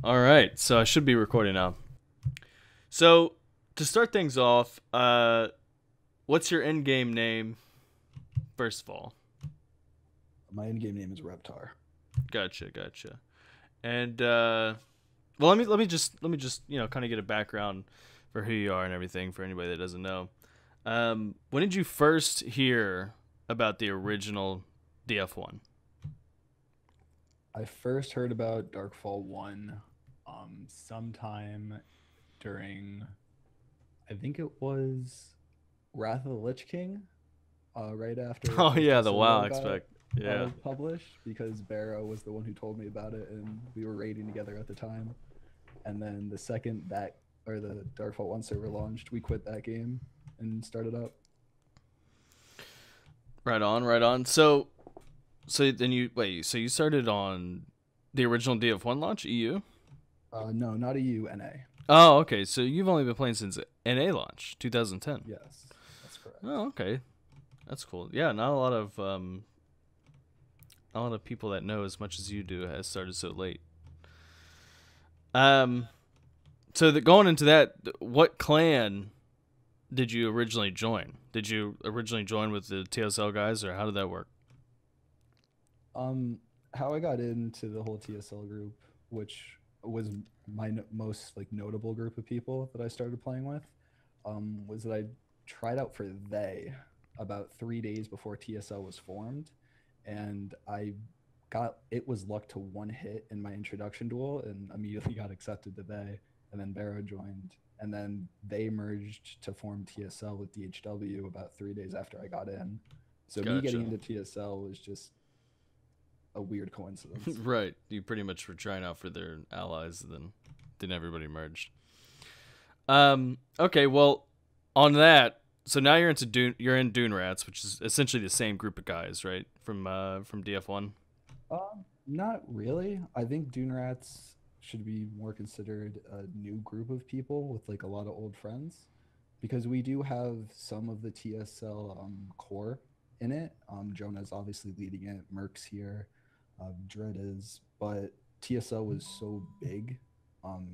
All right, so I should be recording now. So to start things off, what's your in-game name? First of all, My in-game name is Reptar. gotcha. And well, let me just kind of get a background for who you are and everything for anybody that doesn't know. When did you first hear about the original DF1? I first heard about Darkfall 1 sometime during, I think it was Wrath of the Lich King, right after Oh yeah, the WoW SSOO got aspect. Yeah, published, because Barrow was the one who told me about it and we were raiding together at the time. And then the second the Darkfall 1 server launched, we quit that game and started up. right on, right on. So then you wait. So you started on the original DF1 launch, EU? No, not EU, NA. Oh, okay. So you've only been playing since NA launch, 2010. Yes, that's correct. Oh, okay. That's cool. Yeah, not a lot of people that know as much as you do has started so late. Um, going into that, what clan did you originally join? Did you originally join with the TSL guys, or how did that work? How I got into the whole TSL group, which was my most like notable group of people that I started playing with, was that I tried out for they about 3 days before TSL was formed, and I got it was luck to one hit in my introduction duel, and immediately got accepted to they, and then Barrow joined, and then they merged to form TSL with DHW about 3 days after I got in. So me getting Gotcha. into TSL was just a weird coincidence. Right. You pretty much were trying out for their allies, then everybody merged. Okay. Well, on that, so now you're in Dune Rats, which is essentially the same group of guys, right? From DF1. Not really. I think Dune Rats should be more considered a new group of people with like a lot of old friends, because we do have some of the TSL core in it. Jonah's obviously leading it. Merck's here. Dread is, but TSL was so big. Um,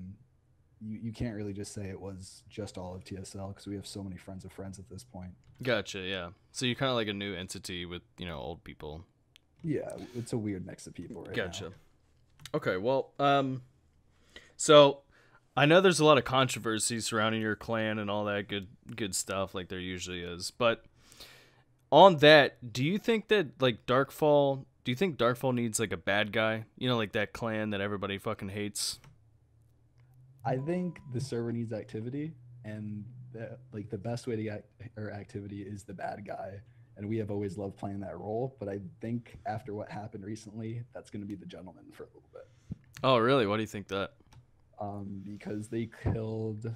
you can't really just say it was just all of TSL, because we have so many friends of friends at this point. Gotcha. Yeah. So you're kind of like a new entity with old people. Yeah, it's a weird mix of people right now. Gotcha. Okay. Well, so I know there's a lot of controversy surrounding your clan and all that good stuff, like there usually is. But on that, do you think that like Darkfall? Do you think Darkfall needs like a bad guy? You know, like that clan that everybody fucking hates. I think the server needs activity, and the best way to get or activity is the bad guy. And we have always loved playing that role, but I think after what happened recently, that's going to be the gentleman for a little bit. Oh, really? Why do you think that? Because they killed,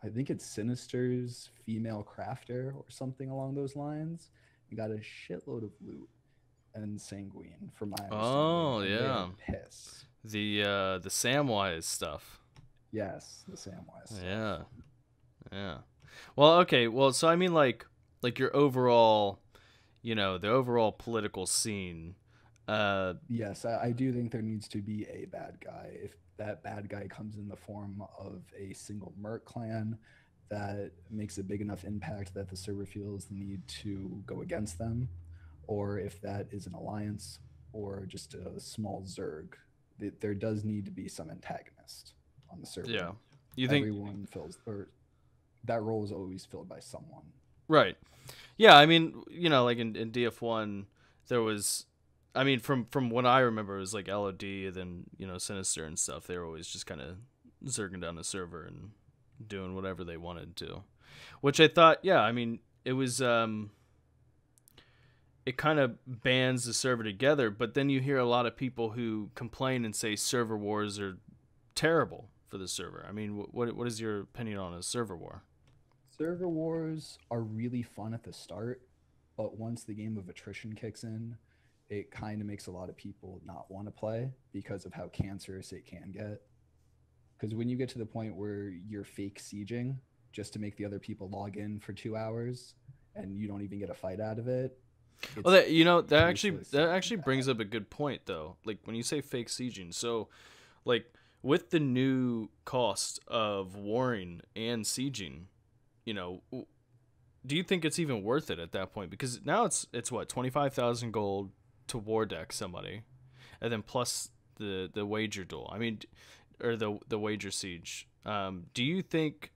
I think it's Sinister's female crafter or something along those lines, and got a shitload of loot and Sanguine, from my understanding. Oh, And they are yeah. pissed. The Samwise stuff. Yes, the Samwise Yeah. stuff. Yeah. Well, okay. Well, so I mean like your overall, the overall political scene. Yes, I do think there needs to be a bad guy. If that bad guy comes in the form of a single merc clan that makes a big enough impact that the server feels the need to go against them, or if that is an alliance or just a small Zerg, there does need to be some antagonist on the server. Yeah. You think Everyone fills, or that role is always filled by someone. right. Yeah, I mean, like in DF1 there was I mean from what I remember it was like LOD and then, Sinister and stuff. They were always just kind of zerging down the server and doing whatever they wanted to. Which I thought, yeah, I mean, it kind of bands the server together, but then you hear a lot of people who complain and say server wars are terrible for the server. I mean, what is your opinion on a server war? Server wars are really fun at the start, but once the game of attrition kicks in, it kind of makes a lot of people not want to play because of how cancerous it can get. Because when you get to the point where you're fake sieging just to make the other people log in for 2 hours and you don't even get a fight out of it, Well, it's that tasteless that and actually bad. brings up a good point though. Like when you say fake sieging, so like with the new cost of warring and sieging, you know, do you think it's even worth it at that point? Because now it's what, 25,000 gold to war deck somebody, and then plus the wager duel. I mean, or the wager siege. Do you think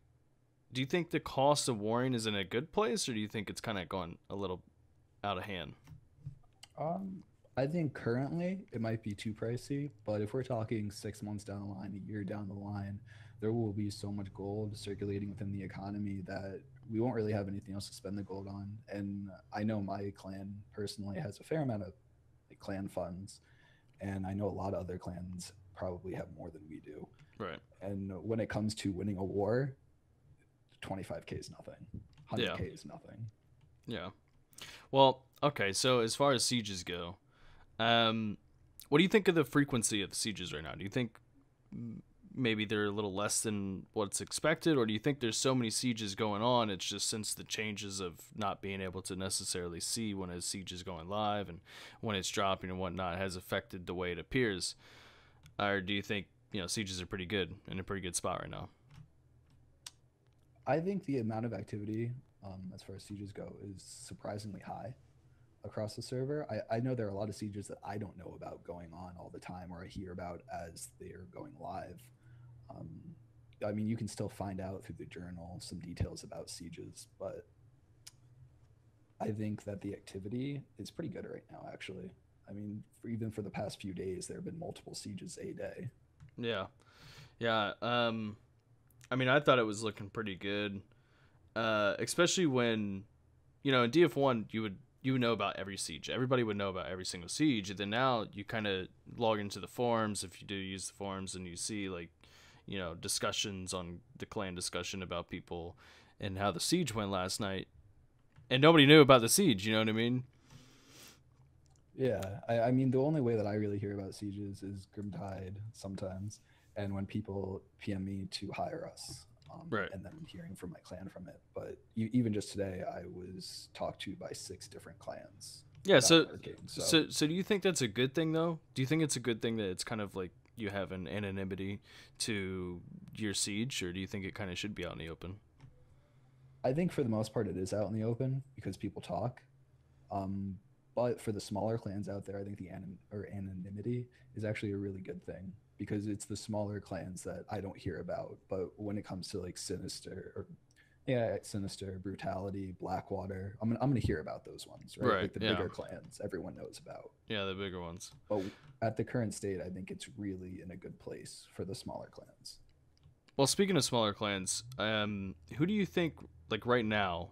the cost of warring is in a good place, or do you think it's kind of gone a little out of hand? Um, I think currently it might be too pricey, but if we're talking 6 months down the line, a year down the line, there will be so much gold circulating within the economy that we won't really have anything else to spend the gold on. And I know my clan personally has a fair amount of like, clan funds, and I know a lot of other clans probably have more than we do. Right. And when it comes to winning a war, 25K is nothing, Yeah. 100K is nothing. Yeah. Well, okay. So as far as sieges go, what do you think of the frequency of the sieges right now? Do you think maybe they're a little less than what's expected, or do you think there's so many sieges going on, it's just since the changes of not being able to necessarily see when a siege is going live and when it's dropping and whatnot has affected the way it appears? Or do you think, sieges are pretty good, in a pretty good spot right now? I think the amount of activity, as far as sieges go, is surprisingly high across the server. I know there are a lot of sieges that I don't know about going on all the time, or I hear about as they're going live. Um, I mean, you can still find out through the journal some details about sieges, but I think that the activity is pretty good right now, actually. I mean, even for the past few days, there have been multiple sieges a day. Yeah. Yeah. I mean, I thought it was looking pretty good, especially when, in DF1 you would know about every siege. Everybody would know about every single siege. And then now you kind of log into the forums, if you do use the forums, and you see like, discussions on the clan discussion about people and how the siege went last night, and nobody knew about the siege. You know what I mean? Yeah, I mean, the only way that I really hear about sieges is Grimtide sometimes, and when people PM me to hire us, Right. and then hearing from my clan from it. But even just today, I was talked to by 6 different clans. Yeah. About So, lurking, so do you think that's a good thing though? Do you think it's a good thing that it's kind of like you have an anonymity to your siege, or do you think it kind of should be out in the open? I think for the most part, it is out in the open because people talk. Um, but for the smaller clans out there, I think the anonymity is actually a really good thing because it's the smaller clans that I don't hear about. But when it comes to like Sinister or yeah, Sinister, Brutality, Blackwater, I'm gonna hear about those ones, right? Right. Like the Yeah. bigger clans, everyone knows about. Yeah, the bigger ones. But at the current state, I think it's really in a good place for the smaller clans. Well, speaking of smaller clans, who do you think, like right now,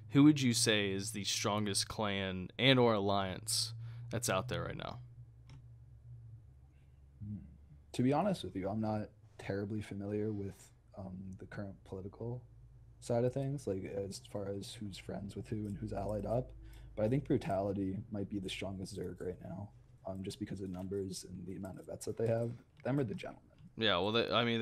who would you say is the strongest clan and or alliance that's out there right now? Hmm. To be honest with you, I'm not terribly familiar with the current political side of things, like as far as who's friends with who and who's allied up. But I think Brutality might be the strongest Zerg right now, just because of numbers and the amount of vets that they have. Them are the gentlemen. Yeah, well, I mean,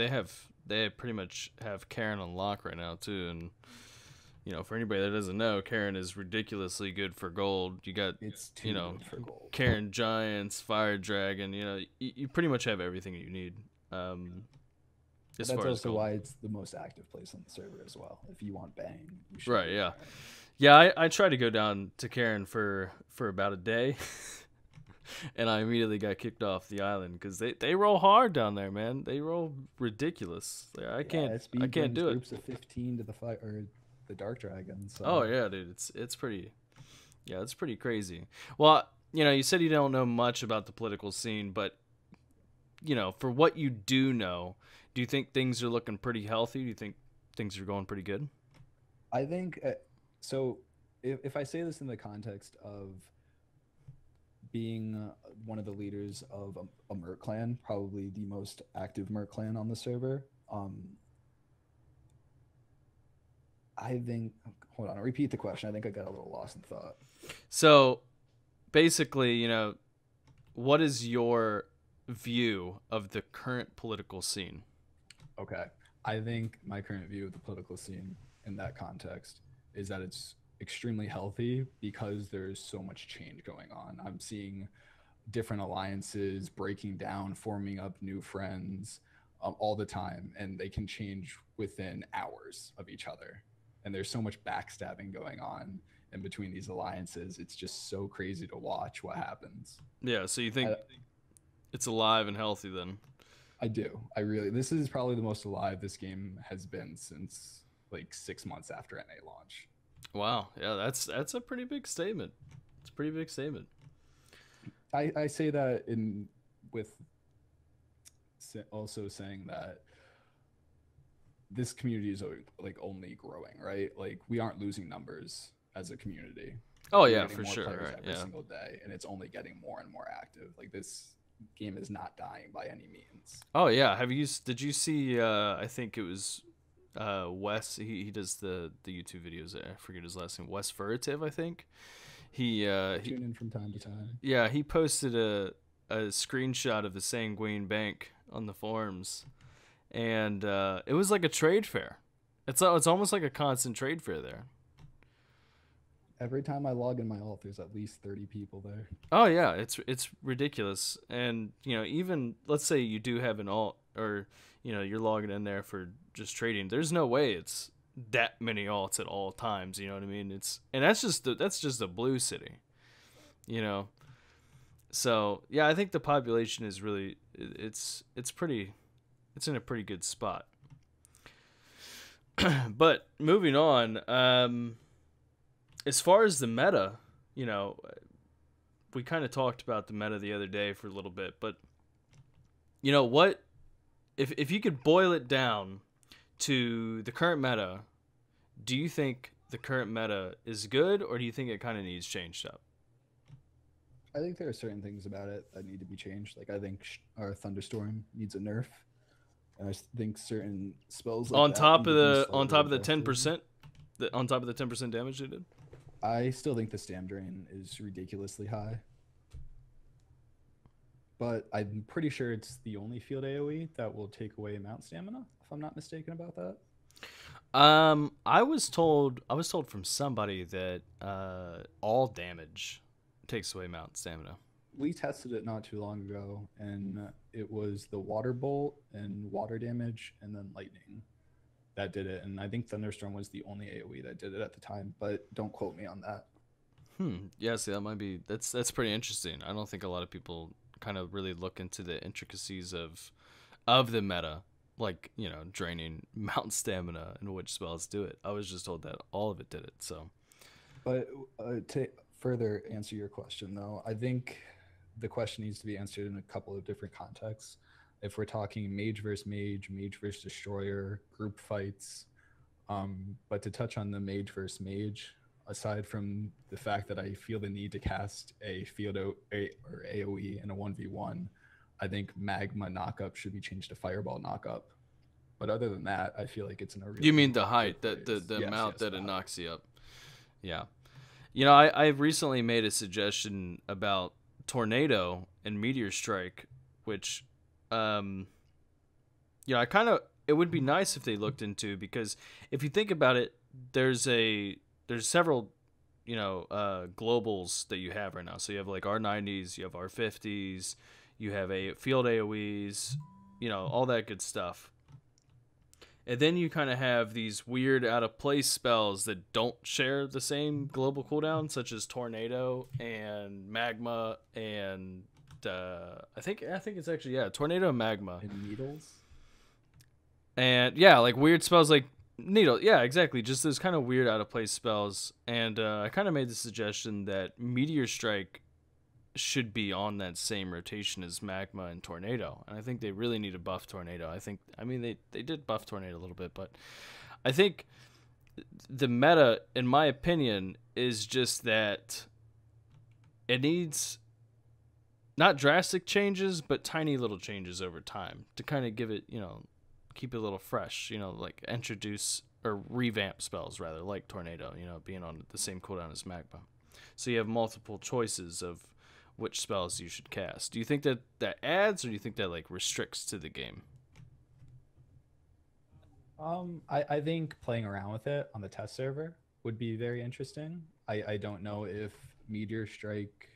they pretty much have Karen on lock right now too, and for anybody that doesn't know, Karen is ridiculously good for gold. You got, It's too good for gold. Karen Giants, Fire Dragon. You pretty much have everything you need. Um, But as that's far as also gold. why it's the most active place on the server as well. If you want bang, you should Right, go yeah. Karen. Yeah, I tried to go down to Karen for about a day, and I immediately got kicked off the island because they roll hard down there, man. They roll ridiculous. I Yeah, can't SB I can't brings do it. groups of 15 to the fight or the Dark Dragon. Oh So yeah, dude, it's pretty. Yeah, it's pretty crazy. Well, you said you don't know much about the political scene, but for what you do know, do you think things are looking pretty healthy? Do you think things are going pretty good? I think so. If I say this in the context of being one of the leaders of a Merc clan, probably the most active Merc clan on the server, I think. Hold on, repeat the question. I think I got a little lost in thought. So, basically, what is your view of the current political scene? Okay. I think my current view of the political scene in that context is that it's extremely healthy because there's so much change going on. I'm seeing different alliances breaking down, forming up new friends. all the time, and they can change within hours of each other. And there's so much backstabbing going on in between these alliances. It's just so crazy to watch what happens. Yeah, so you think it's alive and healthy then? I do. I really. This is probably the most alive this game has been since like 6 months after NA launch. Wow. Yeah, that's a pretty big statement. It's a pretty big statement. I say that in with also saying that this community is like only growing, right? Like we aren't losing numbers as a community. Oh We're yeah, getting for more sure. players Right. every Yeah. single day, and it's only getting more and more active. Like this game is not dying by any means. Oh yeah. Did you see I think it was Wes, he does the YouTube videos. I forget his last name. Wes Furtive, I think. He Tune in from time to time. yeah, he posted a screenshot of the Sanguine Bank on the forums, and it was like a trade fair. It's almost like a constant trade fair there. Every time I log in my alt, there's at least 30 people there. Oh yeah, it's ridiculous. And even let's say you do have an alt, or you're logging in there for just trading. There's no way it's that many alts at all times. You know what I mean? And that's just a blue city. You know. So yeah, I think the population is really it's in a pretty good spot. But moving on, as far as the meta, we kind of talked about the meta the other day for a little bit, but what if you could boil it down to the current meta, do you think the current meta is good, or do you think it kind of needs changed up? I think there are certain things about it that need to be changed. Like I think our thunderstorm needs a nerf, and I think certain spells like on that top need of to be the on slightly top of the adjusted. 10%, on top of the 10% damage they did. I still think the stam drain is ridiculously high, but I'm pretty sure it's the only field AOE that will take away mount stamina, if I'm not mistaken about that. I was told from somebody that all damage takes away mount stamina. We tested it not too long ago, and it was the water bolt and water damage, and then lightning that did it. And I think thunderstorm was the only AOE that did it at the time, but don't quote me on that. Yeah, see, that's pretty interesting. I don't think a lot of people kind of really look into the intricacies of the meta, like draining mount stamina and which spells do it. I was just told that all of it did it. So, But to further answer your question, though, I think the question needs to be answered in a couple of different contexts. If we're talking mage versus mage, mage versus destroyer, group fights, but to touch on the mage versus mage, aside from the fact that I feel the need to cast a field or AOE in a 1v1, I think magma knockup should be changed to fireball knockup. But other than that, I feel like it's in a really you mean the height, good the place. the Yes, amount yes, that the it height. knocks you up? Yeah. I recently made a suggestion about tornado and meteor strike, which I kind of, it would be nice if they looked into, because if you think about it, there's several globals that you have right now. So you have like R90s, you have R50s, you have a field AoEs, all that good stuff. And then you kind of have these weird out of place spells that don't share the same global cooldown, such as tornado and magma, and I think it's actually tornado and magma, And needles. and yeah, like weird spells like needle. Yeah, exactly. Just those kind of weird out of place spells. And I kind of made the suggestion that meteor strike should be on that same rotation as magma and tornado, and I think they really need to buff tornado. I mean they did buff tornado a little bit, but I think the meta, in my opinion, is just that it needs not drastic changes, but tiny little changes over time to kind of give it, keep it a little fresh, like introduce or revamp spells rather, like tornado, being on the same cooldown as magma, so you have multiple choices of which spells you should cast. Do you think that adds, or do you think that like restricts to the game? I think playing around with it on the test server would be very interesting. I don't know if Meteor Strike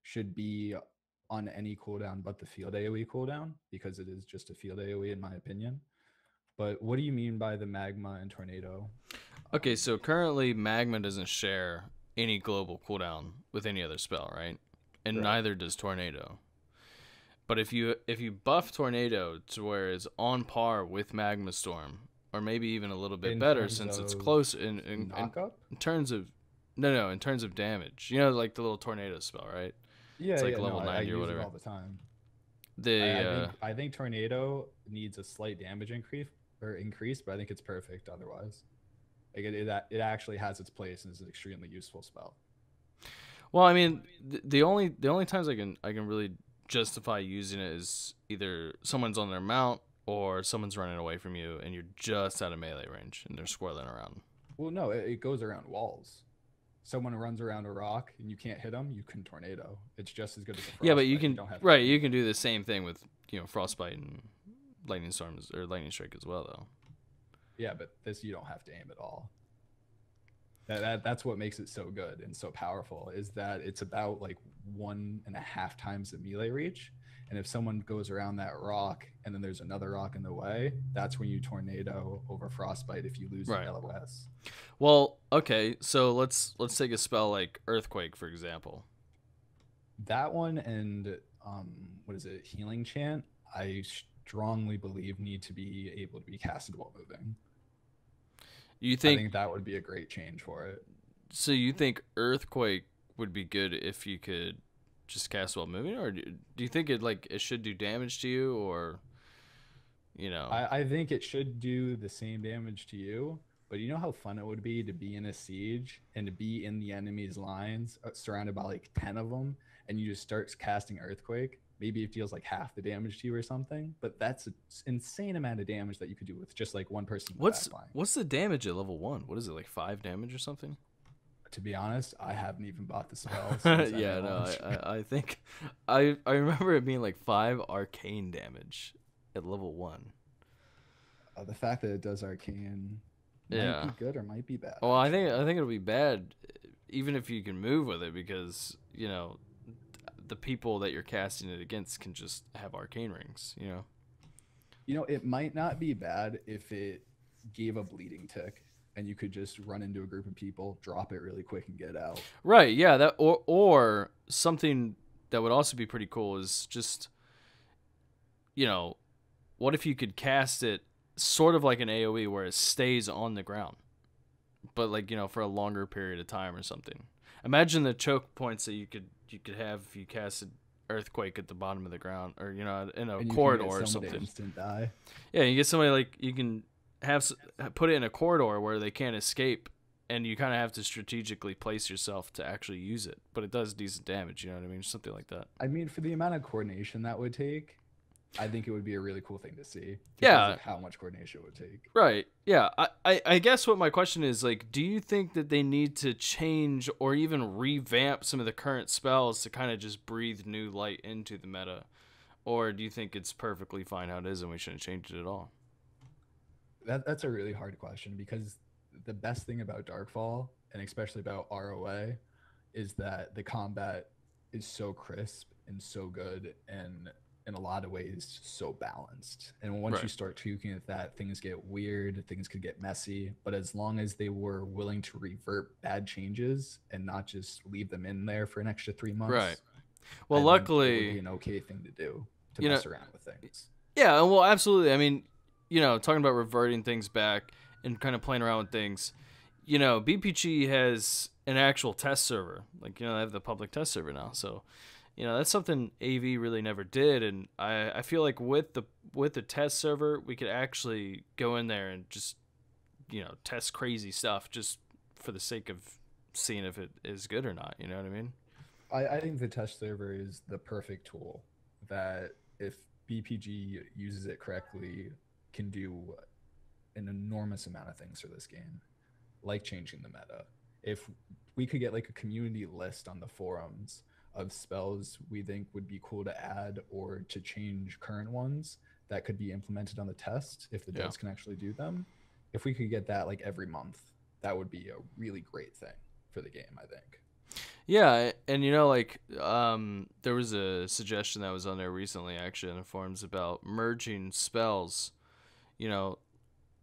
should be on any cooldown but the field AoE cooldown, because it is just a field AoE in my opinion. But what do you mean by the magma and tornado? Okay, so currently Magma doesn't share any global cooldown with any other spell, right? And Right. neither does Tornado. But if you buff Tornado to where it's on par with Magma Storm, or maybe even a little bit In better terms since it's of close in Knockup? terms of no, in terms of damage. You know, like the little tornado spell, right? Yeah, It's like yeah, level no, I 90 or use whatever. it all the time. The I think tornado needs a slight damage increase, but I think it's perfect otherwise. Like it actually has its place and is an extremely useful spell. well, I mean, the only times I can really justify using it is either someone's on their mount or someone's running away from you and you're just out of melee range and they're swirling around. Well, no, it goes around walls. Someone runs around a rock and you can't hit them, you can tornado. It's just as good as a frostbite. Yeah, but you can don't have right, you can do the same thing with, you know, frostbite and lightning storms or lightning strike as well though. Yeah, but this you don't have to aim at all. That's what makes it so good and so powerful, is that it's about like 1.5 times the melee reach. And if someone goes around that rock and then there's another rock in the way, that's when you tornado over frostbite if you lose Right. the LOS. Well, okay, so let's take a spell like Earthquake, for example. That one and what is it, Healing Chant, I strongly believe need to be able to be casted while moving. You I think think that would be a great change for it. so? You think Earthquake would be good if you could just cast while moving, or do you think it should do damage to you, or you know? I think it should do the same damage to you, but you know how fun it would be to be in a siege and to be in the enemy's lines, surrounded by like 10 of them, and you just start casting Earthquake. Maybe it deals like half the damage to you or something, but that's an insane amount of damage that you could do with just like one person in the back line. What's the damage at level 1? What is it, like 5 damage or something? To be honest, I haven't even bought the spell. Yeah, no, I think I remember it being like 5 arcane damage at level 1. The fact that it does arcane might be good or might be bad. Well, I think it'll be bad, even if you can move with it, because you know the people that you're casting it against can just have arcane rings. You know, it might not be bad if it gave a bleeding tick and you could just run into a group of people, drop it really quick, and get out. Right? Yeah. That or something that would also be pretty cool is just, what if you could cast it sort of like an AoE where it stays on the ground, but like for a longer period of time or something. Imagine the choke points that you could have if you casted Earthquake at the bottom of the ground, or in a corridor or something. Instant die. Yeah, you get somebody like you can put it in a corridor where they can't escape, and you kind of have to strategically place yourself to actually use it, but it does decent damage. You know what I mean? Something like that. I mean, for the amount of coordination that would take, I think it would be a really cool thing to see. Yeah. Of how much coordination it would take. Right. Yeah. I guess what my question is, like, do you think that they need to change or even revamp some of the current spells to kind of just breathe new light into the meta? Or do you think it's perfectly fine how it is and we shouldn't change it at all? That's a really hard question, because the best thing about Darkfall, and especially about ROA, is that the combat is so crisp and so good, and in a lot of ways so balanced. And once you start tweaking at that, things get weird, things could get messy. But as long as they were willing to revert bad changes and not just leave them in there for an extra 3 months, right? Well, I think luckily, it would be an okay thing to do, to mess around with things. Yeah, well, absolutely. I mean, talking about reverting things back and kind of playing around with things, BPG has an actual test server. Like, they have the public test server now. So, that's something AV really never did. And I feel like with the test server, we could actually go in there and just, test crazy stuff just for the sake of seeing if it is good or not. You know what I mean? I think the test server is the perfect tool that, if BPG uses it correctly, can do an enormous amount of things for this game, like changing the meta. If we could get like a community list on the forums of spells we think would be cool to add or to change current ones that could be implemented on the test, if the devs can actually do them, if we could get that like every month, that would be a really great thing for the game, I think. Yeah, and you know, like, there was a suggestion that was on there recently, actually, in the forums about merging spells. You know,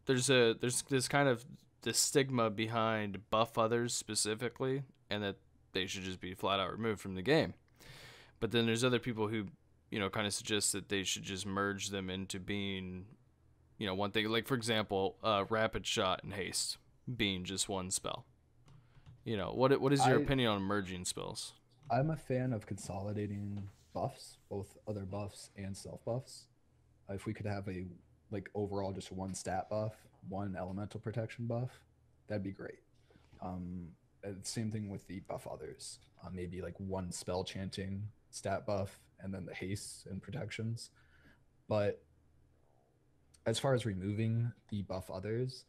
there's this kind of this stigma behind buff others specifically, and that they should just be flat out removed from the game. But then there's other people who, kind of suggest that they should just merge them into being, one thing. Like, for example, rapid shot and haste being just one spell. What is your I opinion on merging spells? I'm a fan of consolidating buffs, both other buffs and self buffs. If we could have a like overall just one stat buff, one elemental protection buff, that'd be great. Same thing with the buff others. Maybe like one spell chanting stat buff and then the haste and protections. But as far as removing the buff others,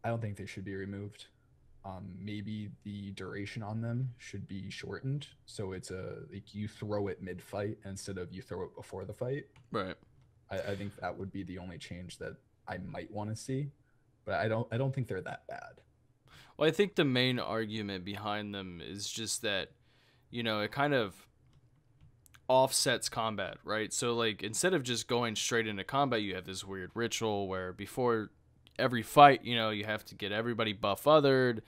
I don't think they should be removed. Maybe the duration on them should be shortened, so it's like you throw it mid fight instead of you throw it before the fight. Right. I think that would be the only change that I might want to see, but I don't think they're that bad. Well, I think the main argument behind them is just that, it kind of offsets combat, right? So, like, instead of just going straight into combat, you have this weird ritual where before every fight, you have to get everybody buff othered,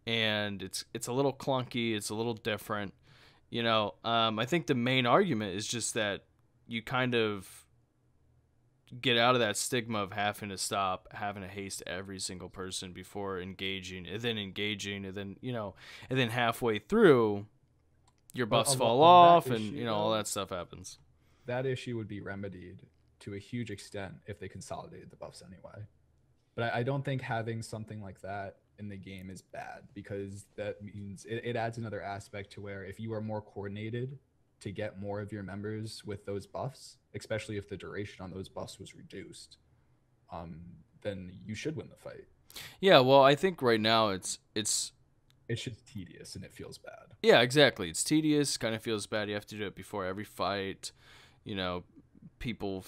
and it's a little clunky, it's a little different. I think the main argument is just that you kind of get out of that stigma of having to stop, having to haste every single person before engaging, and then halfway through your buffs fall off, and all that stuff happens. That issue would be remedied to a huge extent if they consolidated the buffs anyway. But I don't think having something like that in the game is bad, because that means it adds another aspect to where if you are more coordinated to get more of your members with those buffs, especially if the duration on those buffs was reduced, then you should win the fight. Yeah, well, I think right now it's just tedious and it feels bad. Yeah, exactly. It's tedious, kind of feels bad. You have to do it before every fight. People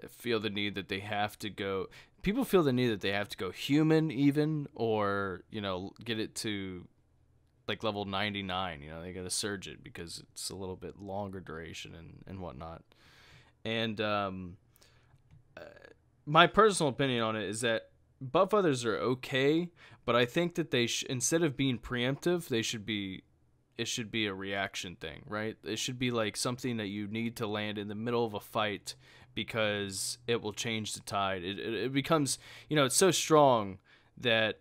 feel the need that they have to go. People feel the need that they have to go human, even, or get it to like level 99. They got to surge it because it's a little bit longer duration and whatnot. And my personal opinion on it is that buff others are okay, but I think that they instead of being preemptive, it should be a reaction thing, right? It should be like something that you need to land in the middle of a fight because it will change the tide. It becomes, it's so strong that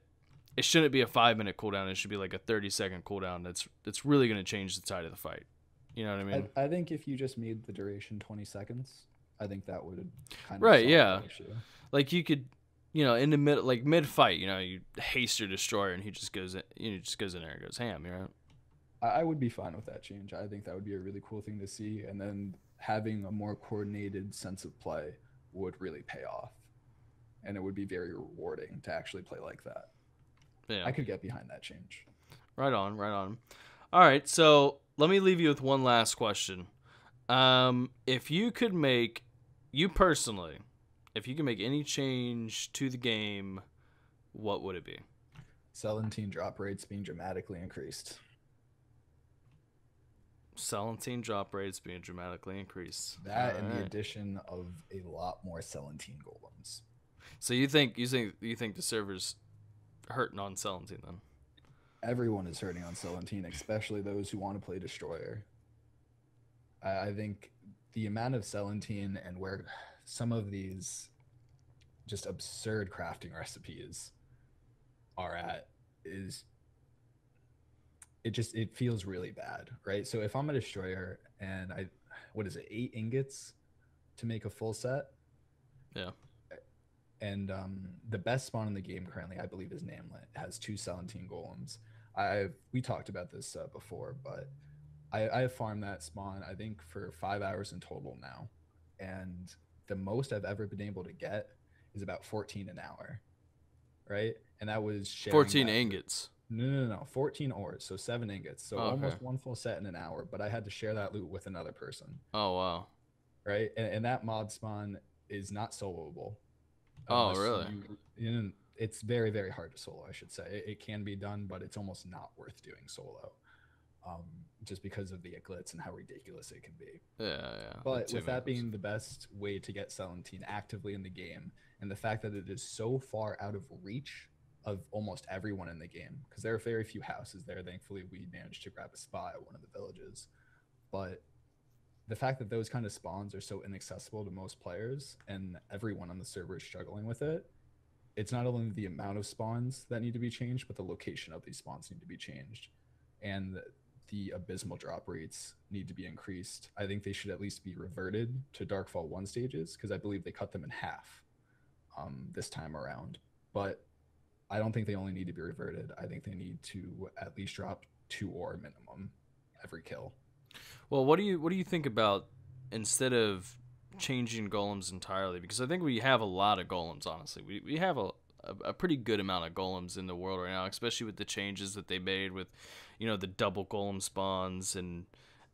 it shouldn't be a 5-minute cooldown. It should be like a 30-second cooldown. That's really going to change the tide of the fight. You know what I mean? I think if you just made the duration 20 seconds, I think that would kind of right. Yeah. Like you could, in the mid, like mid fight, you haste your destroyer and he just goes in, in there and goes ham. I would be fine with that change. I think that would be a really cool thing to see, and then having a more coordinated sense of play would really pay off, and it would be very rewarding to actually play like that. Yeah, I could get behind that change. Right on. All right, so let me leave you with one last question. If you could make, you personally, if you could make any change to the game, what would it be? Celandine drop rates being dramatically increased. Celandine drop rates being dramatically increased. That and the addition of a lot more Celandine golems. So you think the server's hurting on Celandine then? Everyone is hurting on Celandine, especially those who want to play Destroyer. I think the amount of Celandine and where some of these just absurd crafting recipes are at is it feels really bad, right? So if I'm a Destroyer and what is it, 8 ingots to make a full set? Yeah. And the best spawn in the game currently, I believe, is Namlet. It has 2 Celandine golems. We talked about this before, but I have farmed that spawn, I think, for 5 hours in total now. And the most I've ever been able to get is about 14 an hour, right? And that was 14 ingots. No. 14 ores, so 7 ingots. So almost one full set in an hour, but I had to share that loot with another person. Oh, wow. Right? And that mod spawn is not soloable. Oh, really? It's very, very hard to solo, I should say. It can be done, but it's almost not worth doing solo. um, just because of the glitz and how ridiculous it can be. Yeah. But with that being the best way to get Celandine actively in the game, and the fact that it is so far out of reach of almost everyone in the game, because there are very few houses there. Thankfully, we managed to grab a spot at one of the villages. But the fact that those kind of spawns are so inaccessible to most players and everyone on the server is struggling with it, it's not only the amount of spawns that need to be changed, but the location of these spawns need to be changed. And the abysmal drop rates need to be increased. I think they should at least be reverted to Darkfall 1 stages, because I believe they cut them in half this time around. But I don't think they only need to be reverted. I think they need to at least drop 2 ore minimum every kill. Well, what do you think about, instead of changing golems entirely, because I think we have a lot of golems, honestly. We have a pretty good amount of golems in the world right now, especially with the changes that they made with, you know, the double golem spawns and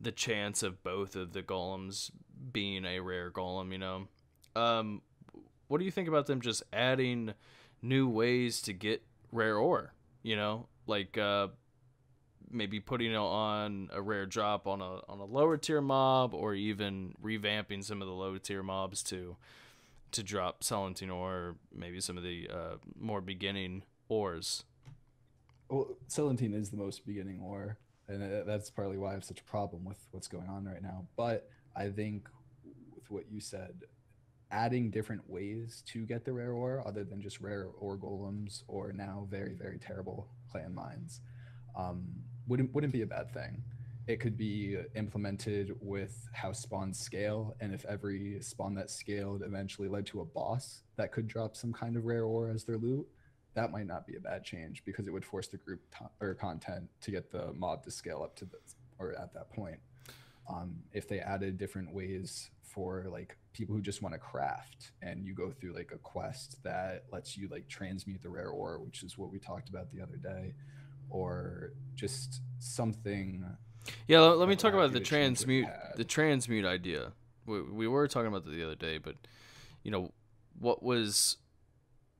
the chance of both of the golems being a rare golem, you know. What do you think about them just adding new ways to get rare ore, you know? Like maybe putting it on a rare drop on a lower tier mob, or even revamping some of the low tier mobs to drop Celandine ore, or maybe some of the more beginning ores. Well, Celandine is the most beginning ore, and that's partly why I have such a problem with what's going on right now. But I think with what you said, adding different ways to get the rare ore other than just rare ore golems or now very, very terrible clan mines wouldn't be a bad thing. It could be implemented with how spawns scale, and if every spawn that scaled eventually led to a boss that could drop some kind of rare ore as their loot, that might not be a bad change, because it would force the group or content to get the mob to scale up to this, or at that point. If they added different ways for like people who just want to craft, and you go through like a quest that lets you like transmute the rare ore, which is what we talked about the other day, or just something. Yeah, let me talk about the transmute idea. We were talking about that the other day, but you know, what was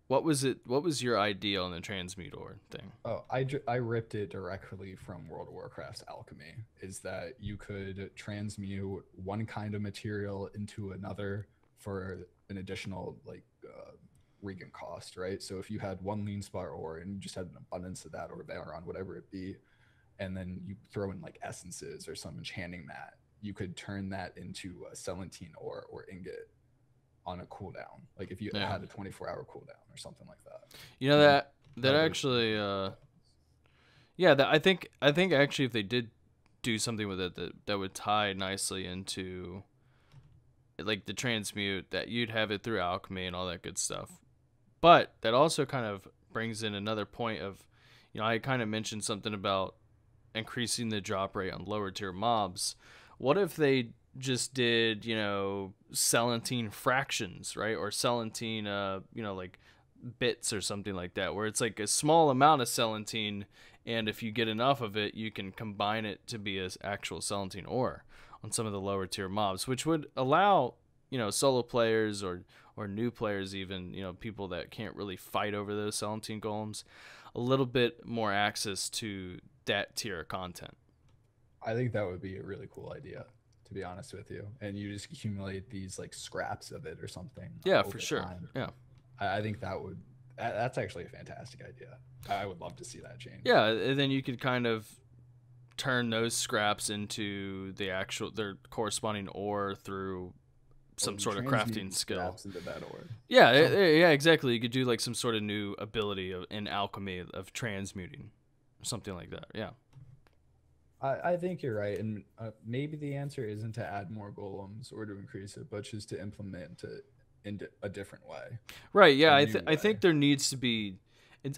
your idea on the transmute ore thing? Oh, I ripped it directly from World of Warcraft's alchemy. Is that you could transmute one kind of material into another for an additional like regen cost, right? So if you had one lean spar ore and you just had an abundance of that, or Valeron, whatever it be, and then you throw in like essences or some enchanting mat, you could turn that into a Celandine ore or ingot on a cooldown. Like if you had a 24-hour cooldown or something like that. You know, that actually I think actually if they did do something with it that would tie nicely into like the transmute, that you'd have it through alchemy and all that good stuff. But that also kind of brings in another point of, you know, I kind of mentioned something about increasing the drop rate on lower tier mobs. What if they just did, you know, Celandine fractions, right? Or Celandine, you know, like bits or something like that, where it's like a small amount of Celandine, and if you get enough of it, you can combine it to be an actual Celandine ore on some of the lower tier mobs, which would allow, you know, solo players or new players, even, you know, people that can't really fight over those Celandine golems, a little bit more access to that tier of content. I think that would be a really cool idea, to be honest with you. And you just accumulate these like scraps of it or something. Yeah, for sure. Time. Yeah. I think that's actually a fantastic idea. I would love to see that change. Yeah, and then you could kind of turn those scraps into their corresponding ore through some sort of crafting skill. Into that ore. Yeah, yeah, exactly. You could do like some sort of new ability in alchemy of transmuting, or something like that. Yeah. I think you're right, and maybe the answer isn't to add more golems or to increase it, but just to implement it in a different way. Right. Yeah. I think there needs to be.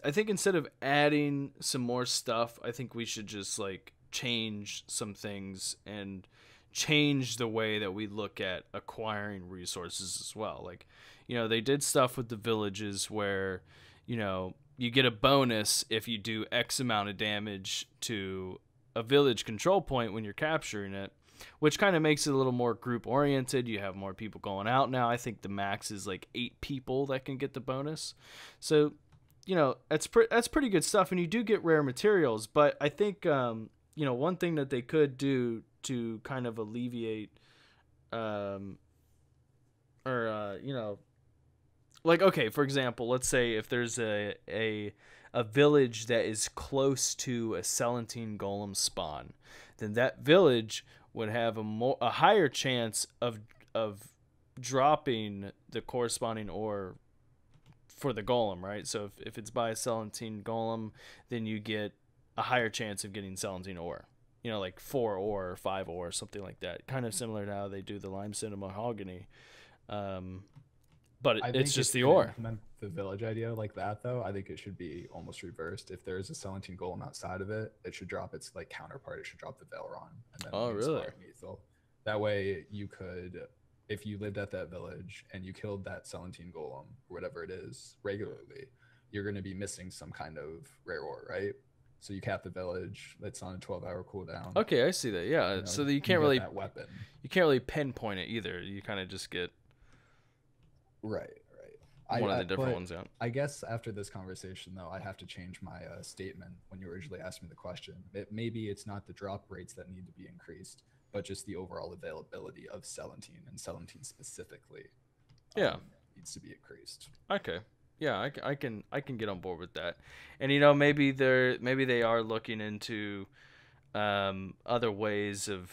I think instead of adding some more stuff, I think we should just like change some things and change the way that we look at acquiring resources as well. Like, you know, they did stuff with the villages where, you know, you get a bonus if you do X amount of damage to a village control point when you're capturing it, which kind of makes it a little more group oriented. You have more people going out now. I think the max is like 8 people that can get the bonus. So, you know, that's pretty good stuff, and you do get rare materials. But I think one thing that they could do to kind of alleviate, um, or like, okay, for example, let's say if there's a village that is close to a Celandine golem spawn, then that village would have a higher chance of dropping the corresponding ore for the golem, right? So if it's by a Celandine golem, then you get a higher chance of getting Celandine ore. Like 4 ore or 5 ore, something like that. Kind of similar to how they do the limestone and mahogany. But it's just the ore. Implement the village idea like that, though, I think it should be almost reversed. If there's a Celandine golem outside of it, it should drop its like counterpart. It should drop the Velron, and then really? That way, you could, if you lived at that village and you killed that Celandine golem or whatever it is regularly, you're going to be missing some kind of rare ore, right? So you cap the village. That's on a 12-hour cooldown. Okay, I see that. Yeah, so that you can't really that weapon. You can't really pinpoint it either. You kind of just get right. One of the different ones out. I guess after this conversation, though, I have to change my statement when you originally asked me the question. Maybe it's not the drop rates that need to be increased, but just the overall availability of Celandine, and Celandine specifically. Needs to be increased. Okay. Yeah, I can get on board with that. And maybe they are looking into other ways of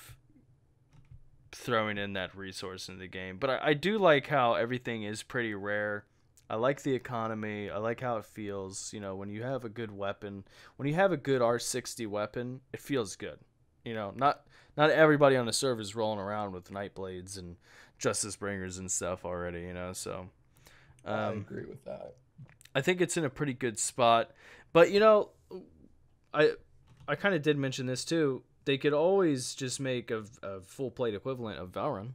throwing in that resource in the game. But I do like how everything is pretty rare. I like the economy. I like how it feels. When you have a good weapon, when you have a good R60 weapon, it feels good. Not everybody on the server is rolling around with night blades and justice bringers and stuff already. So I agree with that. I think it's in a pretty good spot. But I kind of did mention this too. They could always just make a full plate equivalent of Valorant.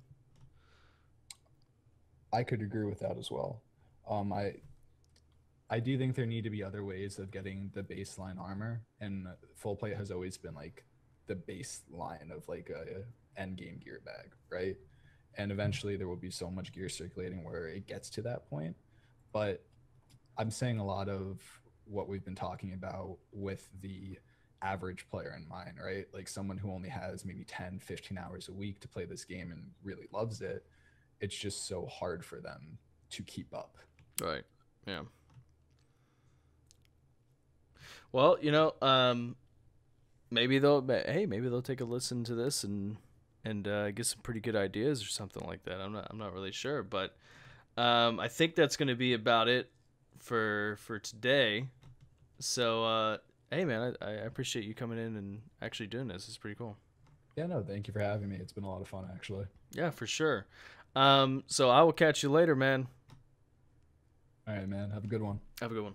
I could agree with that as well. I do think there need to be other ways of getting the baseline armor, and full plate has always been like the baseline of like a end game gear bag, right? And eventually there will be so much gear circulating where it gets to that point. But I'm saying a lot of what we've been talking about with the average player in mind, right? Like someone who only has maybe 10, 15 hours a week to play this game and really loves it. It's just so hard for them to keep up. Right. Yeah. Well, maybe they'll take a listen to this and get some pretty good ideas or something like that. I'm not really sure, but I think that's going to be about it for today. So hey man, I appreciate you coming in and actually doing this. It's pretty cool. Yeah, no, thank you for having me. It's been a lot of fun, actually. Yeah, for sure. So I will catch you later, man. All right, man. Have a good one. Have a good one.